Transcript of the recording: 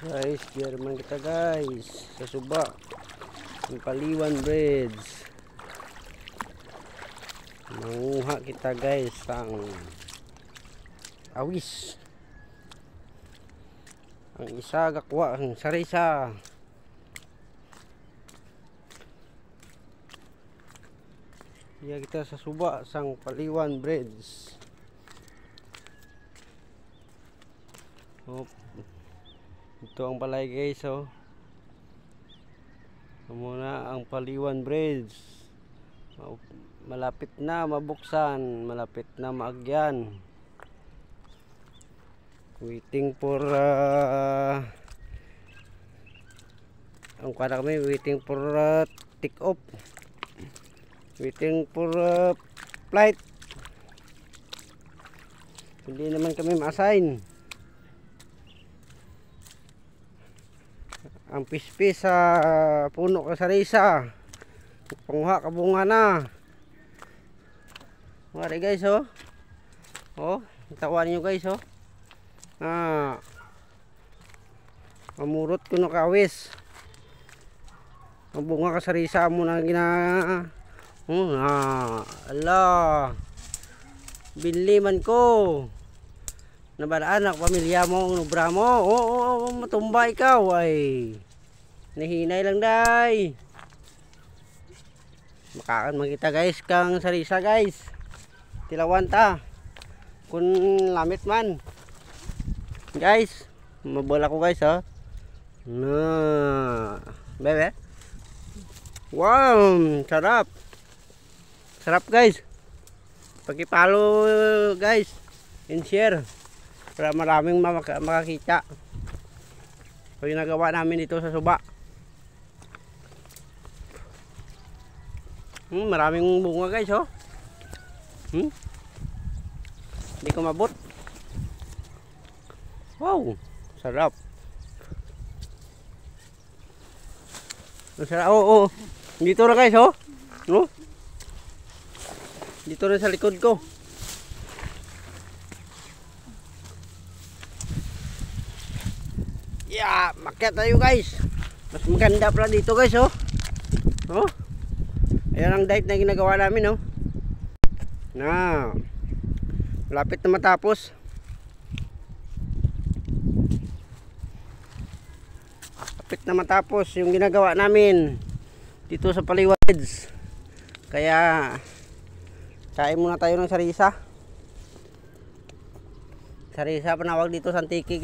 Guys, German kita guys sa Suba ng Paliwan Bridge. Manguha kita guys ang awis. Ang isa gakwa ang sarisa. Iya kita sa Suba sang Paliwan Bridge. Ito ang palay guys, oh. Muna ang Paliwan Bridge. Malapit na mabuksan, malapit na maagyan. Waiting for ang kada kami waiting for take off. Waiting for flight. Hindi naman kami ma-assign. Ang pispis sa puno ka sarisa. Panguha ka bunga na. Mari guys, oh. Oh, tawan niyo guys, oh. Mamurot ko no kawis. Ang bunga ka sarisa mo na gina. Ala. Binli man ko. Nabaraan ang pamilya mo, nubra mo. Oo, matumba ikaw ay. Nahinay lang day. Makaan makita guys kang sarisa guys. Tilawan ta. Kun lamit man. Guys, mabola ko guys, ha. Na. Bebe. Wow, sarap. Sarap guys. Paki-follow guys. And share. Para maraming makakita. Pag ginagawa namin dito sa Suba. Maraming bunga guys, oh. Hindi ko mabot. Wow, sarap. Sarap, oh. Dito na guys, oh. No? Dito na sa likod ko. Yeah, makyat tayo guys. Mas maganda pala dito guys, oh. Oh. Ayan ang dive na ginagawa namin, oh. Na. Malapit na matapos. Malapit na matapos yung ginagawa namin dito sa Paliwan Bridge. Kaya kain muna tayo ng sarisa. Sarisa panawag dito sa Antiki.